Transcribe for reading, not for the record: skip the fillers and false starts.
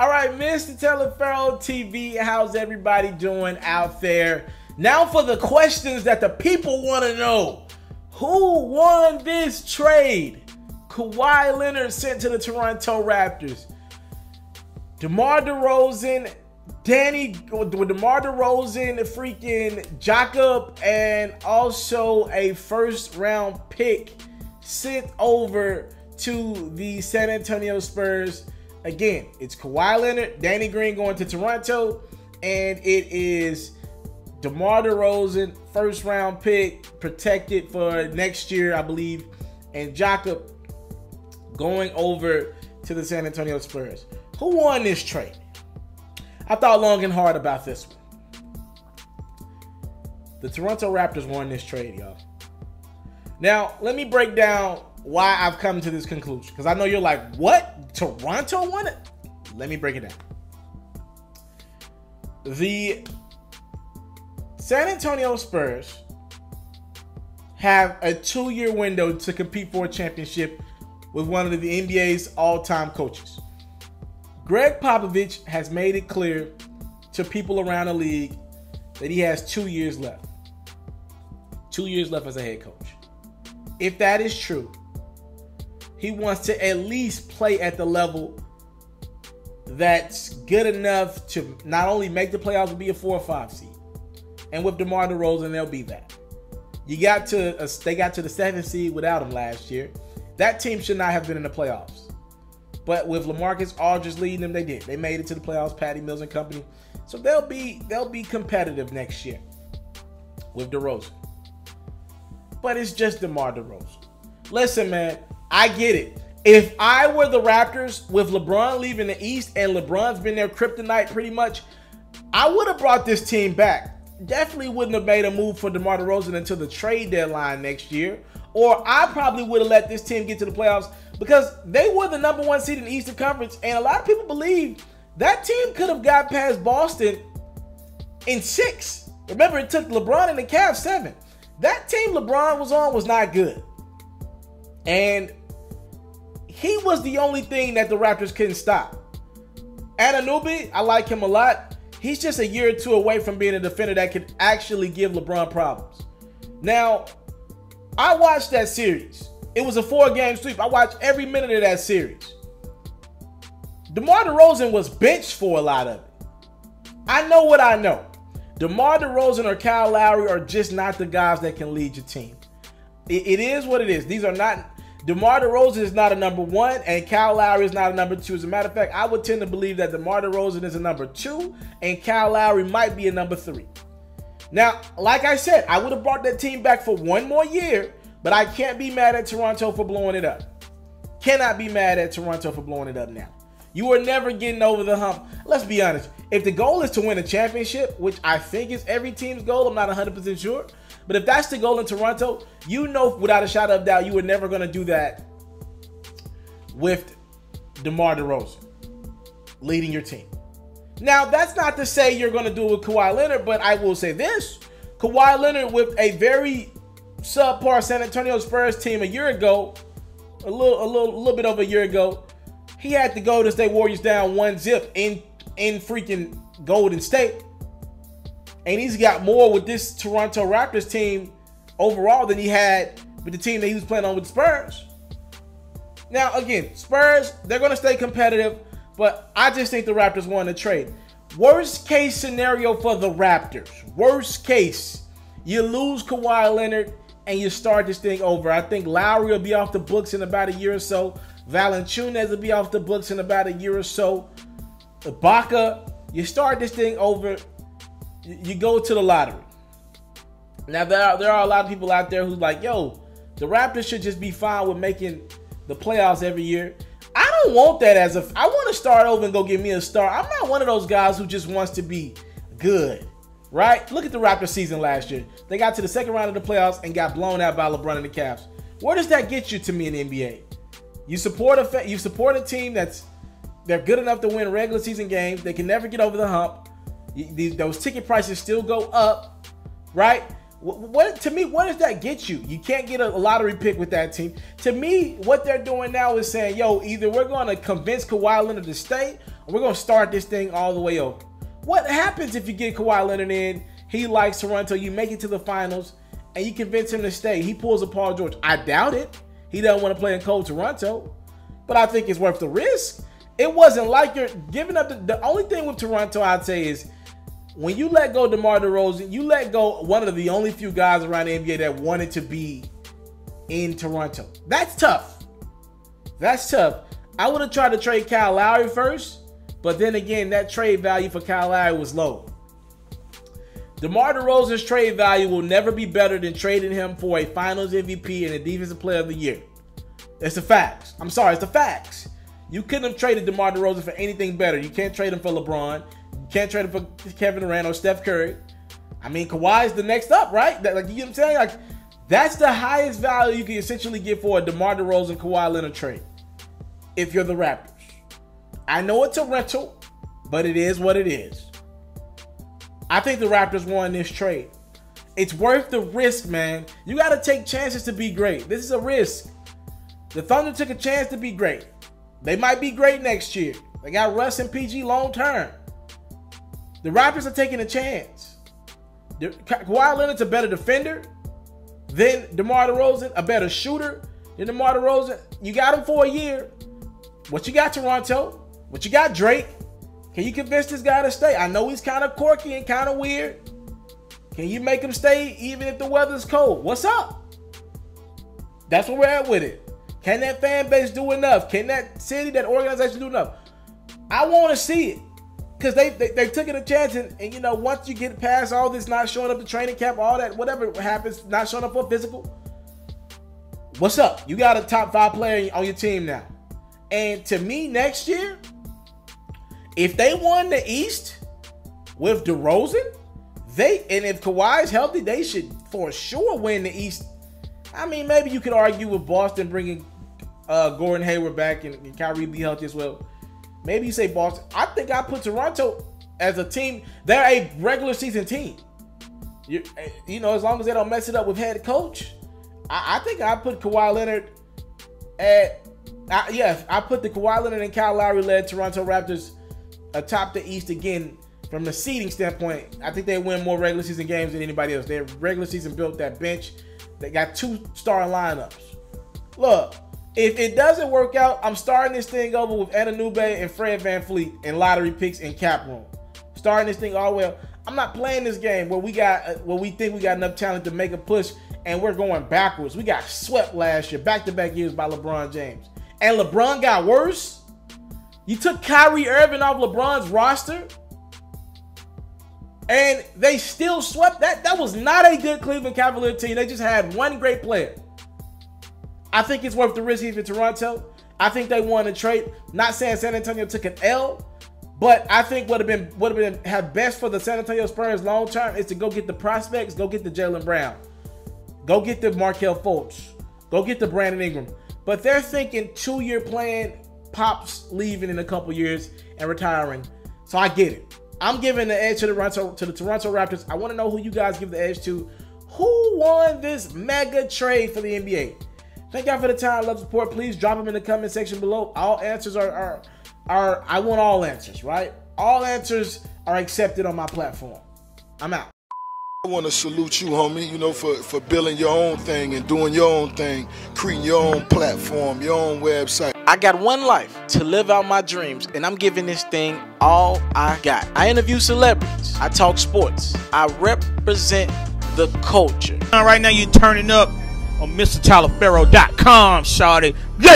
All right, Mr. Taliaferro TV, how's everybody doing out there? Now for the questions that the people want to know. Who won this trade? Kawhi Leonard sent to the Toronto Raptors. DeMar DeRozan, DeMar DeRozan, freaking Jakob, and also a first-round pick sent over to the San Antonio Spurs. Again, it's Kawhi Leonard, Danny Green going to Toronto, and it is DeMar DeRozan, first-round pick, protected for next year, I believe, and Jakob going over to the San Antonio Spurs. Who won this trade? I thought long and hard about this one. The Toronto Raptors won this trade, y'all. Now, let me break down why I've come to this conclusion, because I know you're like, what? Toronto won it? Let me break it down. The San Antonio Spurs have a 2-year window to compete for a championship with one of the NBA's all-time coaches. Greg Popovich has made it clear to people around the league that he has 2 years left. 2 years left as a head coach. If that is true, he wants to at least play at the level that's good enough to not only make the playoffs, but be a 4 or 5 seed. And with DeMar DeRozan, they'll be that. They got to the 7th seed without him last year. That team should not have been in the playoffs. But with LaMarcus Aldridge leading them, they did. They made it to the playoffs, Patty Mills and company. So they'll be competitive next year with DeRozan. But it's just DeMar DeRozan. Listen, man, I get it. If I were the Raptors with LeBron leaving the East and LeBron's been their kryptonite pretty much, I would have brought this team back. Definitely wouldn't have made a move for DeMar DeRozan until the trade deadline next year. Or I probably would have let this team get to the playoffs because they were the number 1 seed in the Eastern Conference. And a lot of people believe that team could have got past Boston in 6. Remember, it took LeBron and the Cavs 7. That team LeBron was on was not good. And he was the only thing that the Raptors couldn't stop. Anunoby, I like him a lot. He's just a year or 2 away from being a defender that could actually give LeBron problems. Now, I watched that series. It was a 4-game sweep. I watched every minute of that series. DeMar DeRozan was benched for a lot of it. I know what I know. DeMar DeRozan or Kyle Lowry are just not the guys that can lead your team. It is what it is. These are not... DeMar DeRozan is not a number 1, and Kyle Lowry is not a number 2. As a matter of fact, I would tend to believe that DeMar DeRozan is a number 2, and Kyle Lowry might be a number 3. Now, like I said, I would have brought that team back for 1 more year, but I can't be mad at Toronto for blowing it up. Cannot be mad at Toronto for blowing it up now. You are never getting over the hump. Let's be honest. If the goal is to win a championship, which I think is every team's goal, I'm not 100% sure. But if that's the goal in Toronto, you know without a shadow of doubt you were never going to do that with DeMar DeRozan leading your team. Now, that's not to say you're going to do it with Kawhi Leonard, but I will say this. Kawhi Leonard with a very subpar San Antonio Spurs team a year ago, a little bit over a year ago, he had the Golden State Warriors down 1-0 in freaking Golden State. And he's got more with this Toronto Raptors team overall than he had with the team that he was playing on with the Spurs. Now, again, Spurs, they're going to stay competitive, but I just think the Raptors won the trade. Worst case scenario for the Raptors. Worst case, you lose Kawhi Leonard and you start this thing over. I think Lowry will be off the books in about a year or so. Valanciunas will be off the books in about a year or so. Ibaka, you start this thing over. You go to the lottery. Now, there are a lot of people out there who's like, yo, the Raptors should just be fine with making the playoffs every year. I don't want that I want to start over and go get me a star. I'm not one of those guys who just wants to be good, right? Look at the Raptors season last year. They got to the second round of the playoffs and got blown out by LeBron and the Cavs. Where does that get you to me in the NBA? You support a team they're good enough to win regular season games. They can never get over the hump. Those ticket prices still go up, right? To me, what does that get you? You can't get a lottery pick with that team. To me, what they're doing now is saying, yo, either we're going to convince Kawhi Leonard to stay We're going to start this thing all the way over. What happens if you get Kawhi Leonard in, he likes Toronto, you make it to the finals, and you convince him to stay? He pulls a Paul George. I doubt it. He doesn't want to play in cold Toronto. But I think it's worth the risk. It wasn't like you're giving up. The only thing with Toronto, I'd say, is when you let go DeMar DeRozan, you let go one of the only few guys around the NBA that wanted to be in Toronto. That's tough. That's tough. I would have tried to trade Kyle Lowry first, but then again, that trade value for Kyle Lowry was low. DeMar DeRozan's trade value will never be better than trading him for a Finals MVP and a Defensive Player of the Year. It's the facts. I'm sorry, it's the facts. You couldn't have traded DeMar DeRozan for anything better. You can't trade him for LeBron. You can't trade him for Kevin Durant or Steph Curry. I mean, Kawhi's the next up, right? Like, you know what I'm saying? Like, that's the highest value you can essentially get for a DeMar DeRozan Kawhi Leonard trade if you're the Raptors. I know it's a rental, but it is what it is. I think the Raptors won this trade. It's worth the risk, man. You got to take chances to be great. This is a risk. The Thunder took a chance to be great. They might be great next year. They got Russ and PG long term. The Raptors are taking a chance. Kawhi Leonard's a better defender than DeMar DeRozan, a better shooter than DeMar DeRozan. You got him for a year. What you got, Toronto? What you got, Drake? Can you convince this guy to stay? I know he's kind of quirky and kind of weird. Can you make him stay even if the weather's cold? What's up? That's where we're at with it. Can that fan base do enough? Can that city, that organization do enough? I want to see it. Because they took it a chance. And, you know, once you get past all this not showing up to training camp, all that, whatever happens, not showing up for physical. What's up? You got a top 5 player on your team now. And to me, next year, if they won the East with DeRozan, and if Kawhi's healthy, they should for sure win the East. I mean, maybe you could argue with Boston bringing Gordon Hayward back and Kyrie be healthy as well. Maybe you say Boston. I think I put Toronto as a team. They're a regular season team. You know, as long as they don't mess it up with head coach. I think I put Kawhi Leonard at, I put the Kawhi Leonard and Kyle Lowry led Toronto Raptors atop the East again. From the seeding standpoint, I think they win more regular season games than anybody else. Their regular season built that bench. They got 2-star lineups. Look, if it doesn't work out, I'm starting this thing over with Anunoby and Fred VanVleet and lottery picks and cap room. Starting this thing all the way up. I'm not playing this game where we think we got enough talent to make a push and we're going backwards. We got swept last year, back-to-back years by LeBron James. And LeBron got worse. You took Kyrie Irving off LeBron's roster. And they still swept. That was not a good Cleveland Cavalier team. They just had one great player. I think it's worth the risk even Toronto. I think they won a trade. Not saying San Antonio took an L, but I think would have best for the San Antonio Spurs long term is to go get the prospects, go get the Jaylen Brown, go get the Markelle Fultz, go get the Brandon Ingram. But they're thinking 2-year plan, Pop's leaving in a couple years and retiring. So I get it. I'm giving the edge to the Toronto Raptors. I want to know who you guys give the edge to. Who won this mega trade for the NBA? Thank y'all for the time, love, support. Please drop them in the comment section below. All answers are I want all answers, right? All answers are accepted on my platform. I'm out. I want to salute you, homie, you know, for building your own thing and doing your own thing, creating your own platform, your own website. I got one life to live out my dreams, and I'm giving this thing all I got. I interview celebrities. I talk sports. I represent the culture. Right now, you're turning up on MrTaliaferro.com, shawty.